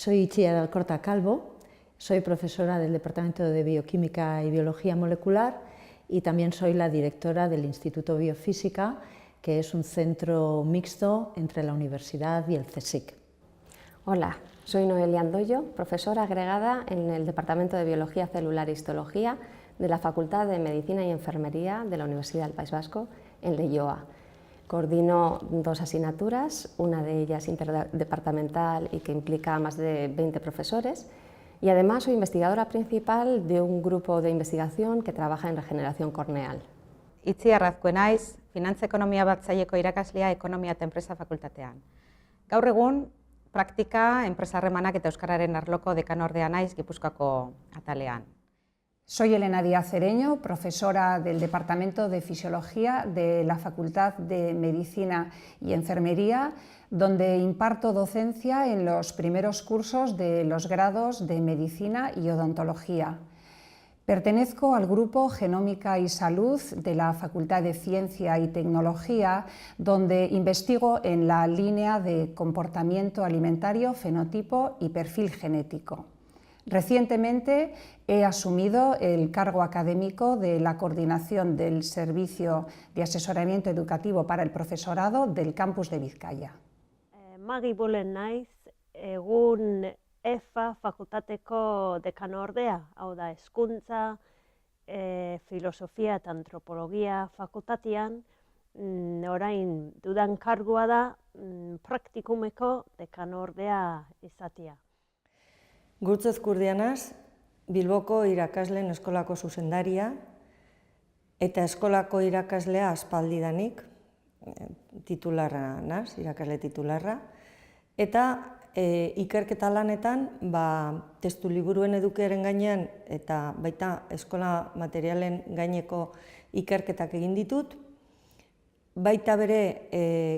Soy Itziar Alcorta Calvo, soy profesora del Departamento de Bioquímica y Biología Molecular y también soy la directora del Instituto Biofísica, que es un centro mixto entre la universidad y el CSIC. Hola, soy Noelia Andoyo, profesora agregada en el Departamento de Biología Celular e Histología de la Facultad de Medicina y Enfermería de la Universidad del País Vasco, en Leioa. Coordino dos asignaturas, una de ellas interdepartamental y que implica a más de 20 profesores, y además soy investigadora principal de un grupo de investigación que trabaja en regeneración corneal. Itziar Azkue naiz, finantza-ekonomia batzaileko irakaslea ekonomia eta enpresa fakultatean. Gaur egun, praktika, enpresa harremanak eta euskararen arloko dekanordea naiz Gipuzkoako atalean. Soy Elena Díaz Cereño, profesora del Departamento de Fisiología de la Facultad de Medicina y Enfermería, donde imparto docencia en los primeros cursos de los grados de Medicina y Odontología. Pertenezco al grupo Genómica y Salud de la Facultad de Ciencia y Tecnología, donde investigo en la línea de comportamiento alimentario, fenotipo y perfil genético. Recientemente he asumido el cargo académico de la coordinación del Servicio de Asesoramiento Educativo para el Profesorado del campus de Bizkaia. Magi Bulen naiz, egun EFA fakultateko dekanordea, hau da hezkuntza, filosofia eta antropologia fakultatean, orain dudan kargua da praktikumeko dekanordea izatea. Gurtz Ezkurdia naiz, Bilboko irakasleen eskolako zuzendaria eta eskolako irakaslea aspaldidanik, titularra naiz, irakasle titularra, eta ikerketa lanetan testu liburuen edukiaren gainean eta baita eskola materialen gaineko ikerketak egin ditut. Baita bere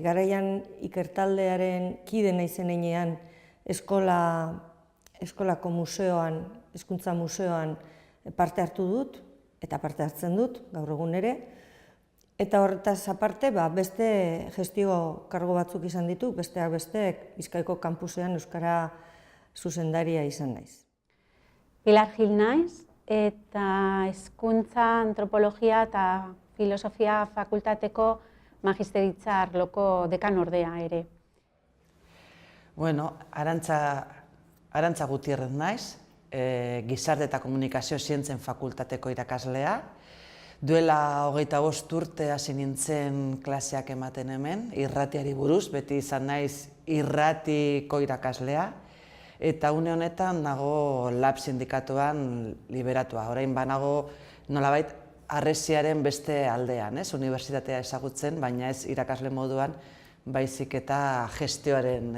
garaian ikertaldearen kide naizen heinean eskolako museoan, hezkuntza museoan parte hartu dut eta parte hartzen dut gaur egun ere. Eta horretaz aparte, beste gestio kargo batzuk izan ditu, besteak besteek Bizkaiko kampusean euskara zuzendaria izan naiz. Pilar Gil naiz, eta hezkuntza, antropologia eta filosofia fakultateko magisteritza arloko dekanordea ere. Bueno, Arantza Gutierrez naiz, Gizarte eta Komunikazio Zientzien fakultateko irakaslea. Duela 25 urte hasi nintzen klaseak ematen hemen, irratiari buruz, beti izan naiz irratiko irakaslea, eta une honetan nago Lab sindikatuan liberatua. Orain banago nolabait harresiaren beste aldean, unibertsitatea ezagutzen, baina ez irakasle moduan, baizik eta gestioaren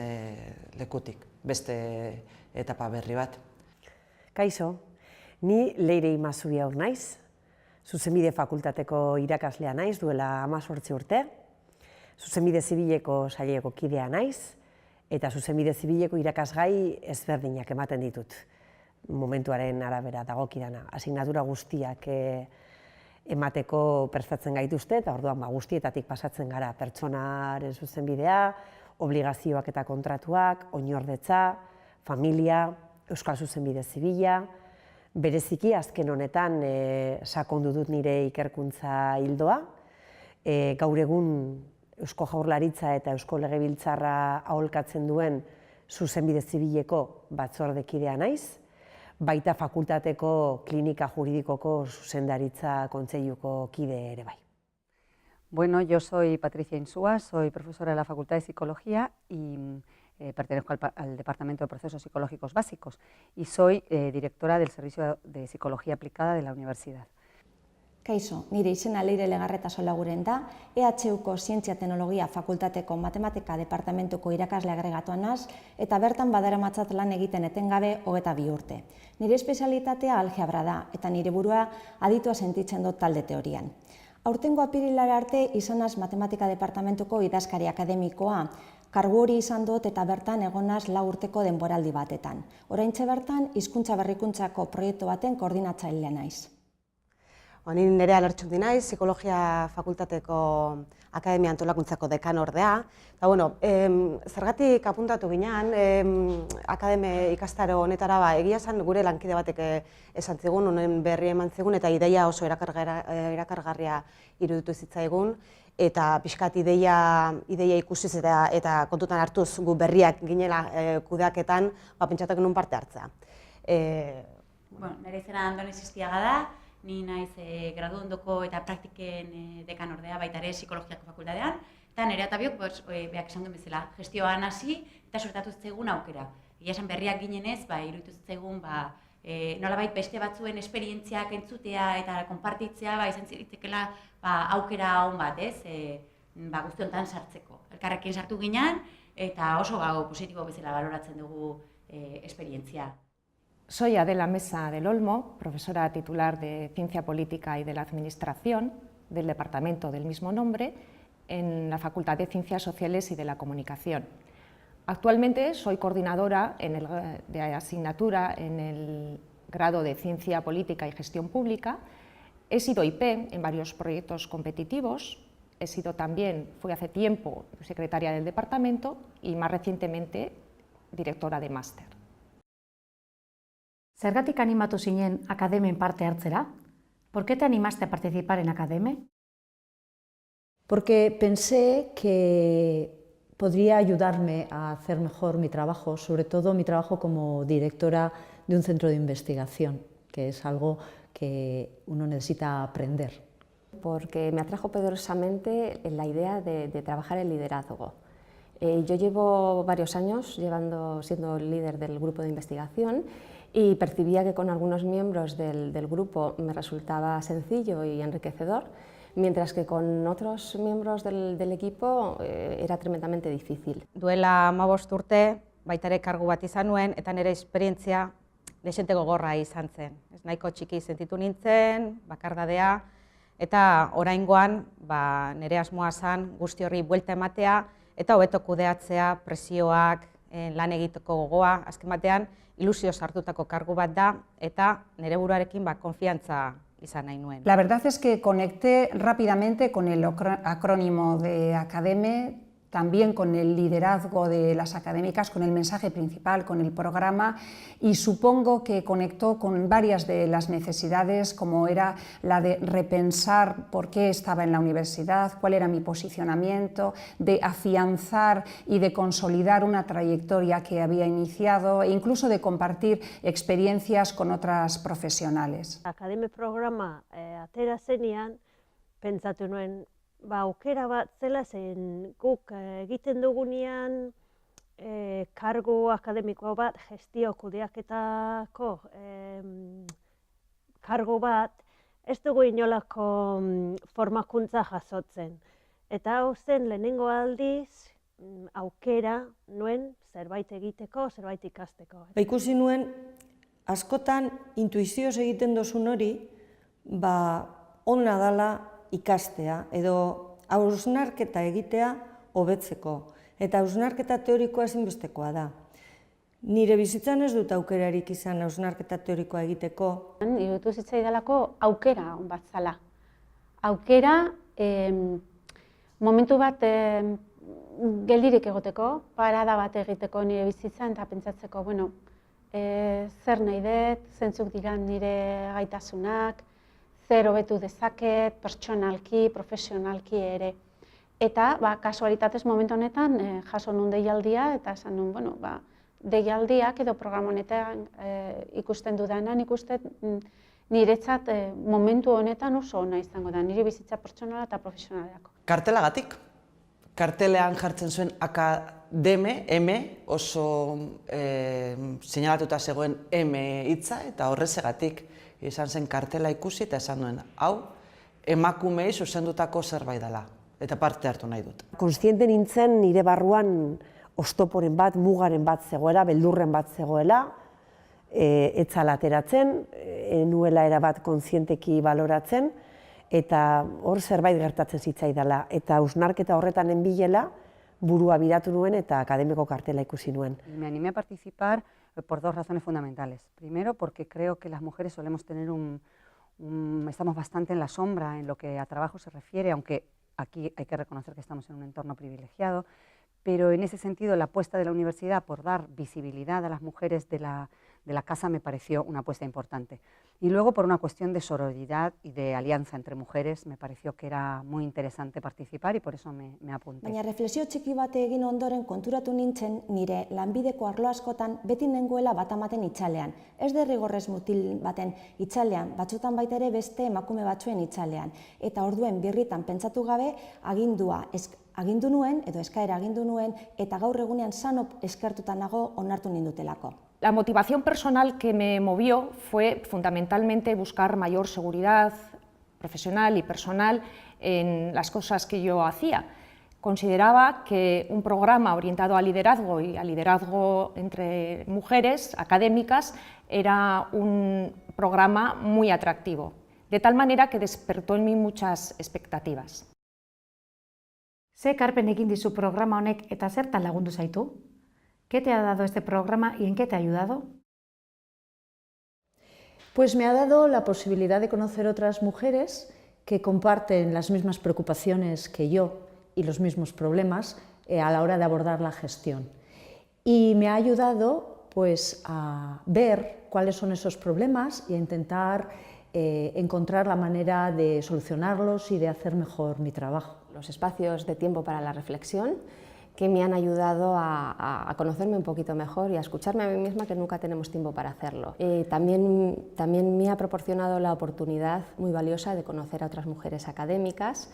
lekutik, beste etapa berri bat. Kaixo, ni Leire Imazubia naiz. Zuzenbide fakultateko irakaslea naiz, duela 18 urte. Zuzenbide zibileko saileko kidea naiz, eta zuzenbide zibileko irakasgai ezberdinak ematen ditut. Momentuaren arabera dagokidana. Asignatura guztiak emateko prestatzen gaituzte, eta orduan guztietatik pasatzen gara. Pertsonaren zuzenbidea, obligazioak eta kontratuak, oinordetza, familia, euskal zuzenbide zibila. Bereziki, azken honetan, sakondu dut nire ikerkuntza hildoa. Gaur egun Eusko Jaurlaritza eta Eusko Legebiltzarra aholkatzen duen zuzenbide zibileko batzordekidea naiz, baita fakultateko klinika juridikoko zuzendaritza kontseiluko kide ere bai. Bueno, yo soy Patricia Insúa, soy profesora de la Facultad de Psicología y pertenezco al Departamento de Procesos Psicológicos Básicos y soy directora del Servicio de Psicología Aplicada de la Universidad. Kaixo, nire izena Leire Legarreta Solaguren da, EHUko Zientzia Teknologia Fakultateko Matematika Departamentuko irakasle agregatuan naiz eta bertan badaramatzat lan egiten etengabe 22 urte. Nire espezialitatea algebra da eta nire burua aditua sentitzen dut talde teorian. Aurtengo apirilara arte izan naiz Matematika Departamentuko idazkari akademikoa, kargu hori izan dut eta bertan egon naiz 4 urteko denboraldi batetan. Oraintxe bertan hizkuntza berrikuntzako proiektu baten koordinatzailea naiz. Ni Nerea Lertxundi naiz, Psikologia Fakultateko Akademia Antolakuntzako dekan ordea. Eta, zergatik apuntatu ginean, akademe ikastaro honetara, egia esan gure lankide batek esan zigun, honen berri eman zigun, eta ideia oso erakargarria iruditu zitzaigun, eta pixkat ideia ikusiz eta kontutan hartuz gu berriak ginela kudeaketan, pentsatak nun parte hartzea. Nire izena Andoni Sistiaga da, ni naiz graduondoko eta praktiken dekan ordea, baita ere Psikologiako fakultatean, eta nire eta biok, beak esan duen bezala, gestioan hasi eta sortatu zitzaigun aukera. Egia esan berriak ginenez, iruditu zitzaigun, nolabait beste batzuen esperientziak entzutea eta konpartitzea, izan ziritekela aukera hon bat, guzti honetan sartzeko. Elkarrekin sartu ginen, eta oso positibo bezala baloratzen dugu esperientzia. Soy Adela Mesa del Olmo, profesora titular de Ciencia Política y de la Administración del departamento del mismo nombre en la Facultad de Ciencias Sociales y de la Comunicación. Actualmente soy coordinadora de asignatura en el grado de Ciencia Política y Gestión Pública. He sido IP en varios proyectos competitivos, fui hace tiempo secretaria del departamento y más recientemente directora de máster. Zergatik animatu zinen akademen parte hartzera? ¿Por qué te animaste a participar en Academe? Porque pensé que podría ayudarme a hacer mejor mi trabajo, sobre todo mi trabajo como directora de un centro de investigación, que es algo que uno necesita aprender. Porque me atrajo poderosamente la idea de trabajar el liderazgo. Yo llevo varios años siendo líder del grupo de investigación y percibía que con algunos miembros del grupo me resultaba sencillo y enriquecedor, mientras que con otros miembros del equipo era tremendamente difícil. Duela 15 urte, baita ere kargu bat izan nuen, eta nire esperientzia dezente gogorra izan zen. Nahiko txiki sentitu nintzen, bakardadea, eta oraingoan nire asmoa zen guzti horri buelta ematea, eta hobeto kudeatzea, presioak, lan egiteko gogoa, azken batean ilusio sartutako kargu bat da, eta nire buruarekin konfiantza izan nahi nuen. La verdad es que conecté rápidamente con el acrónimo de Academe, también con el liderazgo de las académicas, con el mensaje principal, con el programa, y supongo que conectó con varias de las necesidades, como era la de repensar por qué estaba en la universidad, cuál era mi posicionamiento, de afianzar y de consolidar una trayectoria que había iniciado e incluso de compartir experiencias con otras profesionales. Akademe programa atera zenean, pentsatu nuen, aukera bat zela zen guk egiten dugunean kargu akademiko bat, gestio kudeaketako kargu bat, ez dugu inolako formakuntza jasotzen. Eta hau zen lehenengo aldiz aukera nuen zerbait egiteko, zerbait ikasteko. Ikusi nuen, askotan intuizioz egiten dozun hori, ona dela ikastea edo hausnarketa egitea hobetzeko. Eta hausnarketa teorikoa ezinbestekoa da. Nire bizitzan ez dut aukerarik izan hausnarketa teorikoa egiteko. Iruditu zitzaidalako aukera bat zala. Aukera momentu bat geldirik egoteko, parada bat egiteko nire bizitzan eta pentsatzeko, zer nahi dut, zentzuk dira nire gaitasunak, zer hobetu dezaket, pertsonalki, profesionalki ere. Eta, kasualitatez momentu honetan jaso nun deialdia eta esan nun, deialdiak edo programa honetan ikusten dudanan, niretzat momentu honetan oso ona izango da, nire bizitza pertsonala eta profesionalerako. Kartelagatik. Kartelean jartzen zuen Akademe, M, oso seinalatuta zegoen M hitza eta horrezegatik izan zen kartela ikusi eta esan duen, hau, emakumei zuzendutako zerbait dela, eta parte hartu nahi dut. Kontziente nintzen nire barruan oztoporen bat, mugaren bat zegoela, beldurren bat zegoela, etzala ateratzen, nuela erabat kontzienteki baloratzen, eta hor zerbait gertatzen zitzaidala. Eta hausnarketa horretan enbilela, burua biratu nuen eta akademiko kartela ikusi nuen. Me animé a participar por dos razones fundamentales. Primero, porque creo que las mujeres solemos tener un estamos bastante en la sombra en lo que a trabajo se refiere, aunque aquí hay que reconocer que estamos en un entorno privilegiado, pero en ese sentido la apuesta de la universidad por dar visibilidad a las mujeres de la casa me pareció una apuesta importante. Y luego por una cuestión de sororidad y de alianza entre mujeres me pareció que era muy interesante participar y por eso me apunté. Baina reflexio txiki bate egin ondoren konturatu nintzen nire lanbideko arlo askotan beti nengoela bat ematen itzalean. Ez derrigorrez mutil baten itzalean, batzutan baita ere beste emakume batzuen itzalean. Eta orduen birritan pentsatu gabe agindu nuen, edo eskaera agindu nuen, eta gaur egunean sanop eskertuta nago onartu nindutelako. La motivación personal que me movió fue fundamentalmente buscar mayor seguridad profesional y personal en las cosas que yo hacía. Consideraba que un programa orientado al liderazgo y al liderazgo entre mujeres académicas era un programa muy atractivo, de tal manera que despertó en mí muchas expectativas. Ze ekarpen egin dizu programa honek eta zertan lagundu zaitu? ¿Qué te ha dado este programa y en qué te ha ayudado? Pues me ha dado la posibilidad de conocer otras mujeres que comparten las mismas preocupaciones que yo y los mismos problemas a la hora de abordar la gestión. Y me ha ayudado pues, a ver cuáles son esos problemas y a intentar encontrar la manera de solucionarlos y de hacer mejor mi trabajo. Los espacios de tiempo para la reflexión que me han ayudado a conocerme un poquito mejor y a escucharme a mí misma, que nunca tenemos tiempo para hacerlo. También me ha proporcionado la oportunidad muy valiosa de conocer a otras mujeres académicas,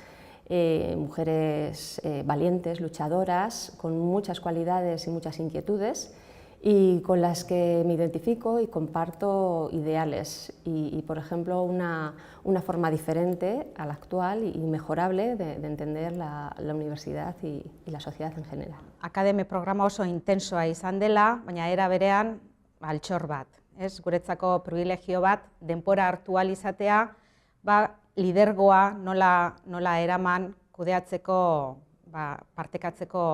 mujeres valientes, luchadoras, con muchas cualidades y muchas inquietudes, y con las que me identifico y comparto ideales y por ejemplo, una forma diferente a la actual y mejorable de entender la universidad y la sociedad en general. Akademi programa oso intensoa izan dela, baina era berean altxor bat. Guretzako privilegio bat, denbora hartu ahal izatea, lidergoa nola eraman kudeatzeko, partekatzeko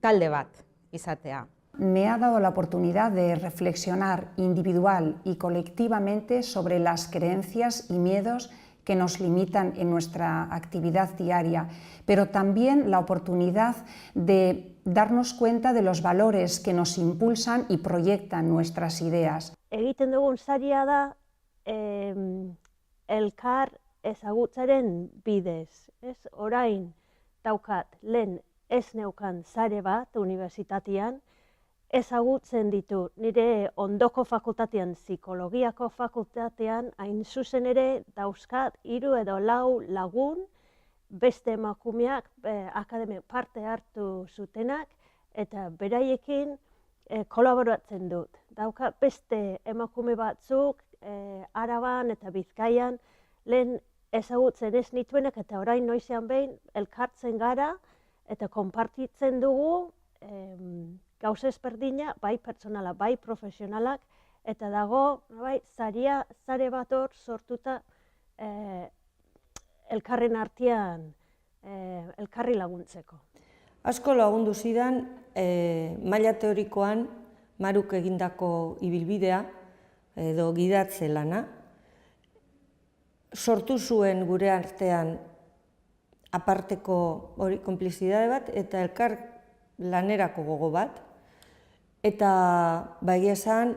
talde bat izatea. Me ha dado la oportunidad de reflexionar individual y colectivamente sobre las creencias y miedos que nos limitan en nuestra actividad diaria, pero también la oportunidad de darnos cuenta de los valores que nos impulsan y proyectan nuestras ideas. Egiten dugun saria da elkar ezagutzaren bidez. Orain daukat lehen ez neukan sare bat unibertsitatean, ezagutzen ditu nire ondoko fakultatean, psikologiako fakultatean, hain zuzen ere dauzkat 3 edo 4 lagun, beste emakumeak akademiak parte hartu zutenak, eta beraiekin kolaboratzen dut. Daukat beste emakume batzuk Araban eta Bizkaian lehen ezagutzen ez nituenak, eta orain noizean behin elkartzen gara eta konpartitzen dugu gauza ezberdina, bai pertsonala, bai profesionalak, eta dago sare bat hor sortuta elkarren artean elkarri laguntzeko. Asko lagundu zidan maila teorikoan Maruk egindako ibilbidea edo gidatze lana. Sortu zuen gure artean aparteko konplizidade bat eta elkar lanerako gogo bat. Eta egia esan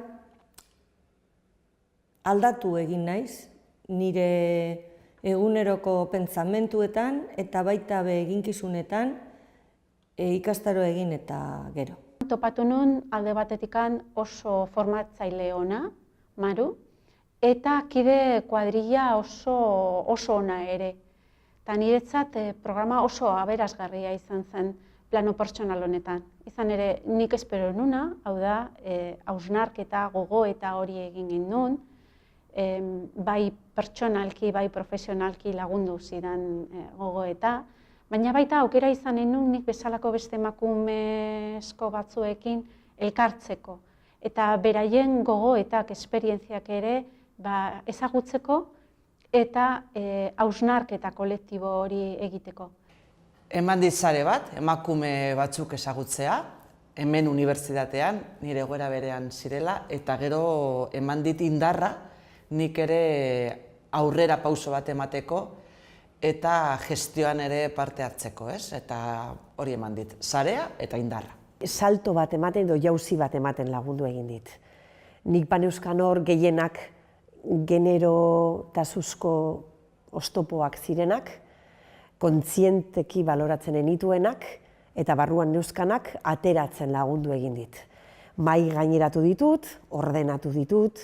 aldatu egin naiz nire eguneroko pentsamentuetan eta baita be eginkizunetan ikastaro egin eta gero. Topatu nun alde batetikan oso formatzaile ona, Maru, eta kide kuadrilla oso ona ere. Eta niretzat programa oso aberasgarria izan zen plano pertsonal honetan. Izan ere, nik espero nuna, hau da, hausnarketa, gogoeta hori egin genuen, bai pertsonalki, bai profesionalki lagundu zidan gogoeta, baina baita aukera izan genuen nik bezalako beste emakumezko batzuekin elkartzeko. Eta beraien gogoetak, esperientziak ere ezagutzeko eta hausnarketa kolektibo hori egiteko. Eman dit sare bat, emakume batzuk ezagutzea, hemen unibertsitatean, nire egoera berean zirela, eta gero eman dit indarra nik ere aurrera pauso bat emateko eta gestioan ere parte hartzeko, ez? Eta hori eman dit, sarea eta indarra. Salto bat ematen edo jauzi bat ematen lagundu egin dit. Nik baneuzkan hor gehienak generotasuzko oztopoak zirenak, kontzienteki baloratzen enituenak, eta barruan neuzkanak ateratzen lagundu egin dit. Mai gaineratu ditut, ordenatu ditut,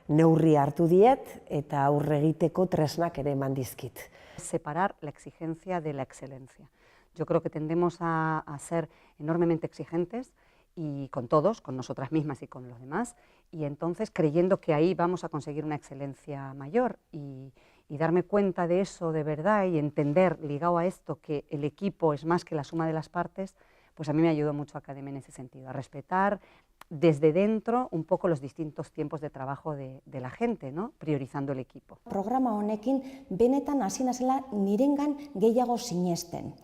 neurri hartu diet, eta aurre egiteko tresnak ere eman dizkit. Separar la exigencia de la excelencia. Yo creo que tendemos a ser enormemente exigentes y con todos, con nosotras mismas y con los demás, y entonces creyendo que ahí vamos a conseguir una excelencia mayor y darme cuenta de eso de verdad y entender, ligado a esto, que el equipo es más que la suma de las partes, pues a mí me ayudó mucho Academia en ese sentido, a respetar desde dentro un poco los distintos tiempos de trabajo de la gente, ¿no? Priorizando el equipo. Programa honekin benetan hasi nazela nirengan gehiago sinesten.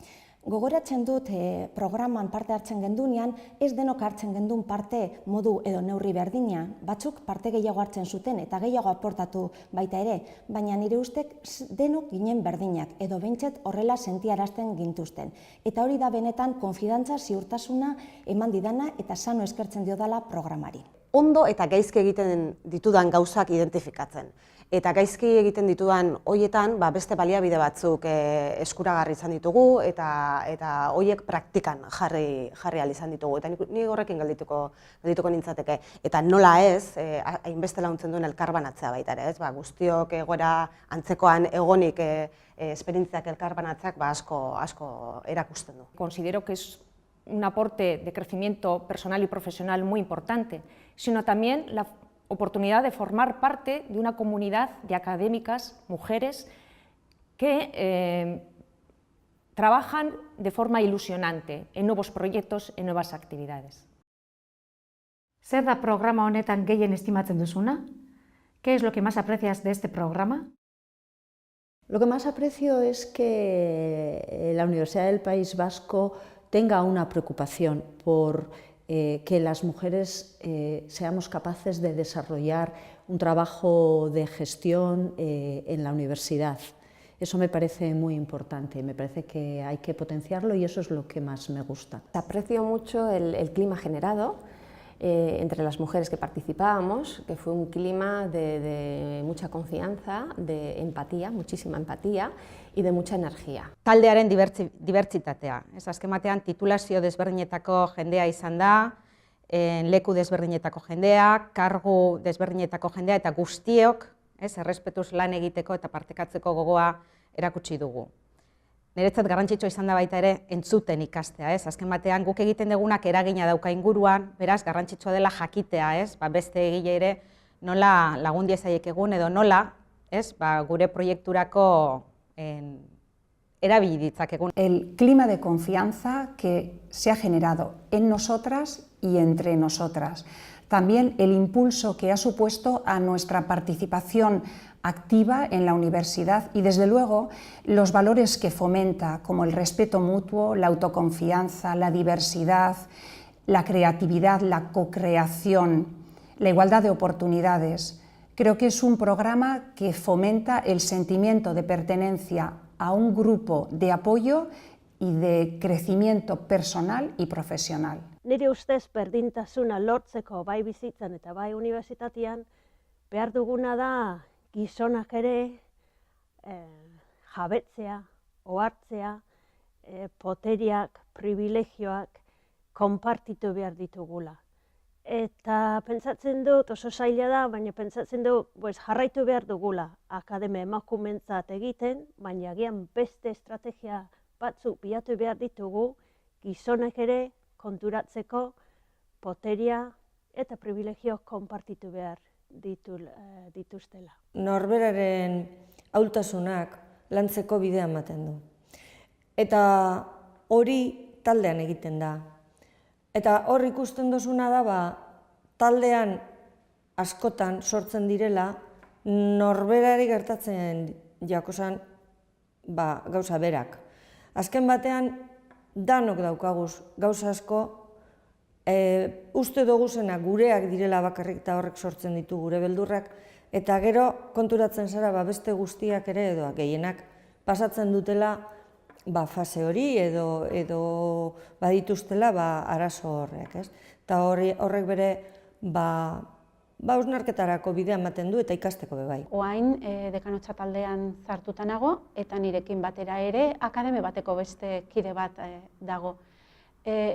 Gogoratzen dut programan parte hartzen gendunean, ez denok hartzen gendun parte modu edo neurri berdinean, batzuk parte gehiago hartzen zuten eta gehiago aportatu baita ere, baina nire ustek denok ginen berdinak edo behintzet horrela sentiarazten gintuzten. Eta hori da benetan konfidantza ziurtasuna eman didana eta sano eskertzen diodala programari. Ondo eta gaizki egiten ditudan gauzak identifikatzen. Eta gaizki egiten ditudan hoietan beste baliabide batzuk eskuragarri izan ditugu eta hoiek praktikan jarri ahal izan ditugu. Eta ni horrekin geldituko nintzateke. Eta nola ez, hainbeste laguntzen duen elkarbanatzea baita ere, ez? Guztiok egoera antzekoan egonik esperientziak elkarbanatzeak asko erakusten du. Considero que es un aporte de crecimiento personal y profesional muy importante, sino también la oportunidad de formar parte de una comunidad de académicas, mujeres, que trabajan de forma ilusionante en nuevos proyectos, en nuevas actividades. Zer da programa honetan gehien estimatzen duzuna? ¿Qué es lo que más aprecias de este programa? Lo que más aprecio es que la Universidad del País Vasco tenga una preocupación por que las mujeres seamos capaces de desarrollar un trabajo de gestión en la universidad. Eso me parece muy importante, me parece que hay que potenciarlo y eso es lo que más me gusta. Aprecio mucho el clima generado entre las mujeres que participábamos, que fue un clima de mucha confianza, de empatía, muchísima empatía y de mucha energía. Taldearen dibertsitatea. Azken batean titulazio desberdinetako jendea izan da, leku desberdinetako jendea, kargu desberdinetako jendea eta guztiok errespetuz lan egiteko eta partekatzeko gogoa erakutsi dugu. Niretzat garrantzitsua izan da baita ere entzuten ikastea, azken batean guk egiten dugunak eragina dauka inguruan, beraz garrantzitsua dela jakitea, beste egile ere nola lagun diezaiekegun edo nola gure proiekturako erabili ditzakegun. El clima de confianza que se ha generado en nosotras y entre nosotras. También el impulso que ha supuesto a nuestra participación activa en la universidad y, desde luego, los valores que fomenta, como el respeto mutuo, la autoconfianza, la diversidad, la creatividad, la cocreación, la igualdad de oportunidades. Creo que es un programa que fomenta el sentimiento de pertenencia a un grupo de apoyo y de crecimiento personal y profesional. Nire ustez berdintasuna lortzeko bai bizitzan eta bai unibertsitatean behar duguna da gizonak ere jabetzea, ohartzea, poteriak, privilegioak konpartitu behar ditugula. Eta pentsatzen dut, oso zaila da, baina pentsatzen dut jarraitu behar dugula akademia emakumentzat egiten, baina agian beste estrategia batzuk bilatu behar ditugu gizonak ere konturatzeko poteria eta privilegioak konpartitu behar dituztela. Norberaren ahultasunak lantzeko bidea ematen du. Eta hori taldean egiten da. Eta hor ikusten dozuna da, taldean askotan sortzen direla, norberari gertatzen jakosan gauza berak. Azken batean, danok daukaguz gauza asko, uste duguzena gureak direla bakarrik eta horrek sortzen ditu gure beldurrak, Eta gero konturatzen zara beste guztiak ere edo gehienak pasatzen dutela fase hori edo badituztela arazo horrek. Eta horrek bere hausnarketarako bidea ematen du eta ikasteko bai. Oain dekanotza taldean sartuta nago eta nirekin batera ere akademia bateko beste kide bat dago.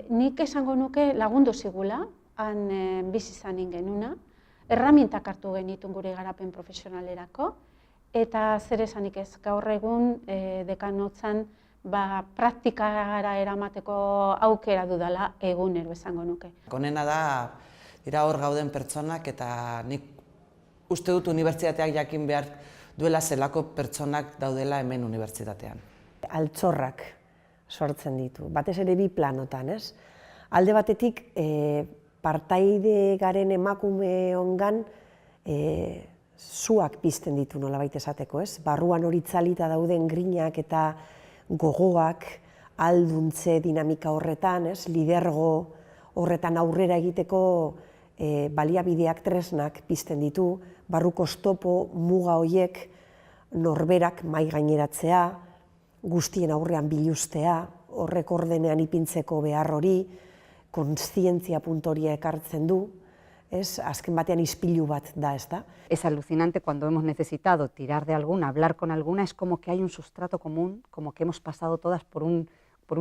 Nik esango nuke lagundu zigula, han bizi izanin genuna, erramintak hartu genitun gure garapen profesionalerako, eta zer esanik ez, gaur egun dekanotzan praktikara eramateko aukera dudala egunero esango nuke. Konena da, dira hor gauden pertsonak eta nik uste dut unibertsitateak jakin behar duela zelako pertsonak daudela hemen unibertsitatean. Altxorrak sortzen ditu, batez ere bi planotan, ez? Alde batetik, partaide garen emakume ongan zuak pizten ditu nolabait esateko, ez? Barruan hori itzalita dauden grinak eta gogoak alduntze dinamika horretan, ez? Lidergo horretan aurrera egiteko baliabideak tresnak pizten ditu, barruko oztopo muga horiek norberak mai gaineratzea, guztien aurrean biluztea, horrek ordenean ipintzeko behar hori, kontzientzia puntoria ekartzen du, azken batean ispilu bat da, ez da? Es alucinante cuando hemos necesitado tirar de alguna, hablar con alguna, es como que hay un sustrato común, como que hemos pasado todas por un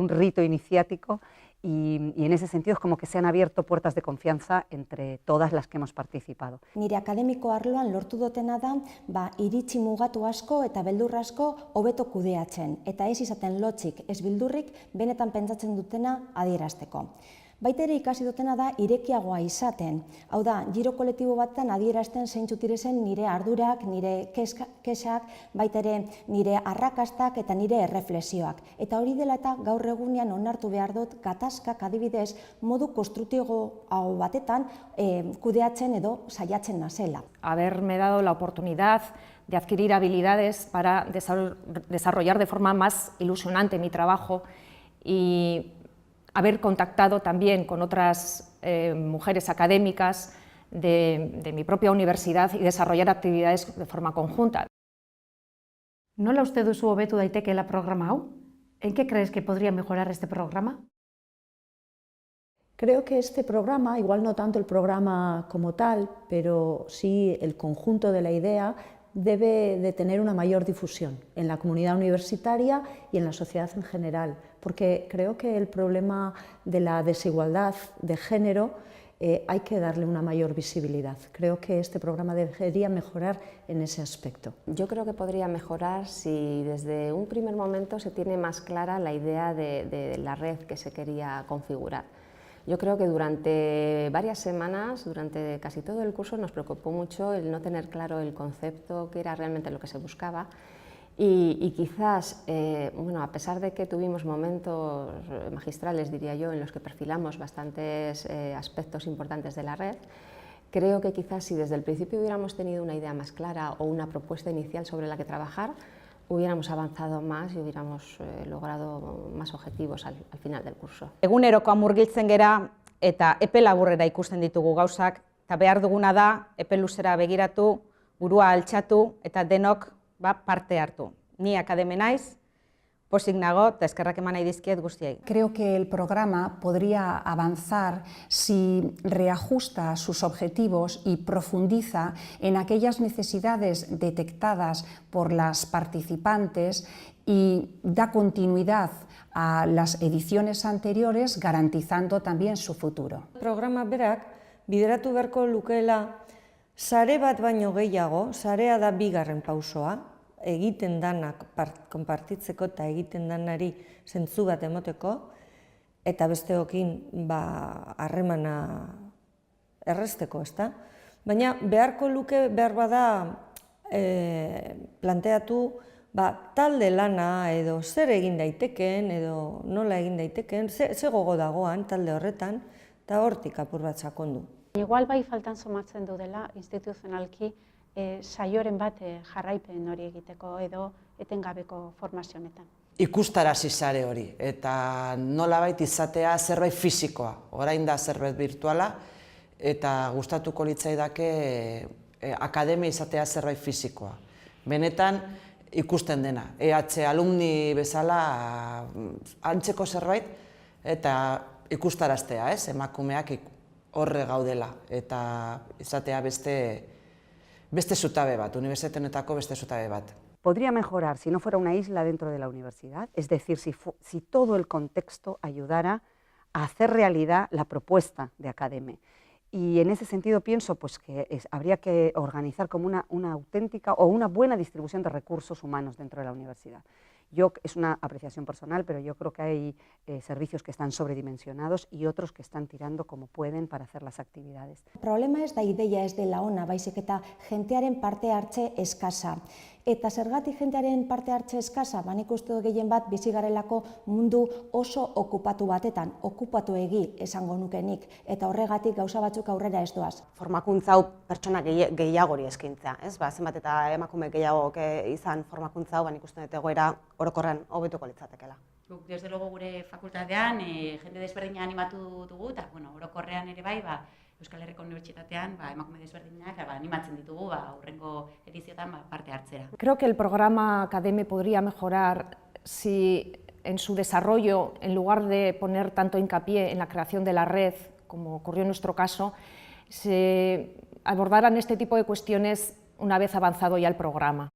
rito iniciático y en ese sentido es como que se han abierto puertas de confianza entre todas las que hemos participado. Nire akademiko arloan lortu dutena da, iritzi mugatu asko eta beldur asko hobeto kudeatzen, eta ez izaten lotzik, ez bildurrik, benetan pentsatzen dutena adierazteko. Baita ere ikasi dutena da irekiagoa izaten. Hau da, giro kolektibo batean adierazten zeintzuk diren nire ardurak, nire kexak, baita ere nire arrakastak eta nire erreflexioak. Eta hori dela eta gaur egunean onartu behar dut gatazkak adibidez modu konstruktibo batetan kudeatzen edo saiatzen nazela. Haberme dado la oportunidad de adquirir habilidades para desarrollar de forma más ilusionante mi trabajo y haber contactado también con otras mujeres académicas de mi propia universidad y desarrollar actividades de forma conjunta. Nola uste duzu hobetu daitekeela programa hau? ¿En qué crees que podría mejorar este programa? Creo que este programa, igual no tanto el programa como tal, pero sí el conjunto de la idea, debe de tener una mayor difusión en la comunidad universitaria y en la sociedad en general, porque creo que el problema de la desigualdad de género hay que darle una mayor visibilidad. Creo que este programa debería mejorar en ese aspecto. Yo creo que podría mejorar si desde un primer momento se tiene más clara la idea de la red que se quería configurar. Yo creo que durante varias semanas, durante casi todo el curso, nos preocupó mucho el no tener claro el concepto, qué era realmente lo que se buscaba. Y quizás, bueno, a pesar de que tuvimos momentos magistrales, diría yo, en los que perfilamos bastantes aspectos importantes de la red, creo que quizás si desde el principio hubiéramos tenido una idea más clara o una propuesta inicial sobre la que trabajar, hubiéramos avanzado más y hubiéramos logrado más objetivos al final del curso. Egunerokoa murgiltzen gera eta epe laburrera ikusten ditugu gauzak, eta behar duguna da epe luzera begiratu, burua altxatu eta denok parte hartu. Ni akademe naiz, pozik nago eta eskerrak eman nahi dizkiet guztiei. Creo que el programa podría avanzar si reajusta sus objetivos y profundiza en aquellas necesidades detectadas por las participantes y da continuidad a las ediciones anteriores, garantizando también su futuro. Programa berak bideratu beharko lukeela sare bat baino gehiago, sarea da bigarren pausoa, egiten danak konpartitzeko eta egiten danari zentzu bat emoteko, eta besteokin harremana errezteko, ezta? Baina beharko luke behar bada planteatu talde lana edo zer egin daiteken edo nola egin daiteken, ze gogo dagoan talde horretan, eta hortik apur bat sakondu. Igual bai faltan somatzen du dela instituzionalki saioren bat jarraipen hori egiteko edo etengabeko formazio honetan. Ikustarazi sare hori eta nolabait izatea zerbait fisikoa, orain da zerbait virtuala eta gustatuko litzaidake akademia izatea zerbait fisikoa. Benetan ikusten dena, EH alumni bezala antzeko zerbait eta ikustaraztea, emakumeak horre gaudela eta izatea beste zutabe bat, unibertsitate honetako beste zutabe bat. Podría mejorar si no fuera una isla dentro de la universidad, es decir, si todo el contexto ayudara a hacer realidad la propuesta de Academe. Y en ese sentido pienso pues, que habría que organizar como una auténtica o una buena distribución de recursos humanos dentro de la universidad. Es una apreciación personal, pero yo creo que hay servicios que están sobredimensionados y otros que están tirando como pueden para hacer las actividades. Problema ez da ideia ez dela ona, baizik eta jentearen parte hartze eskasa. Eta zergatik jentearen parte hartze eskasa, nik uste dut gehien bat bizi garelako mundu oso okupatu batetan, okupatu egi esango nukenik, eta horregatik gauza batzuk aurrera ez doaz. Formakuntza hau pertsona gehiagori eskintzea, ez? Zenbat eta emakume gehiago izan formakuntza hau, nik uste dut egoera orokorren hobetuko litzatekeela. Desde luego gure fakultatean jende desberdina animatu dugu, eta orokorrean ere bai, Euskal Herriko Unibertsitatean emakume desberdinak animatzen ditugu hurrengo edizioetan parte hartzera. Creo que el programa Academe podría mejorar si en su desarrollo, en lugar de poner tanto hincapié en la creación de la red, como ocurrió en nuestro caso, se abordaran este tipo de cuestiones una vez avanzado ya el programa.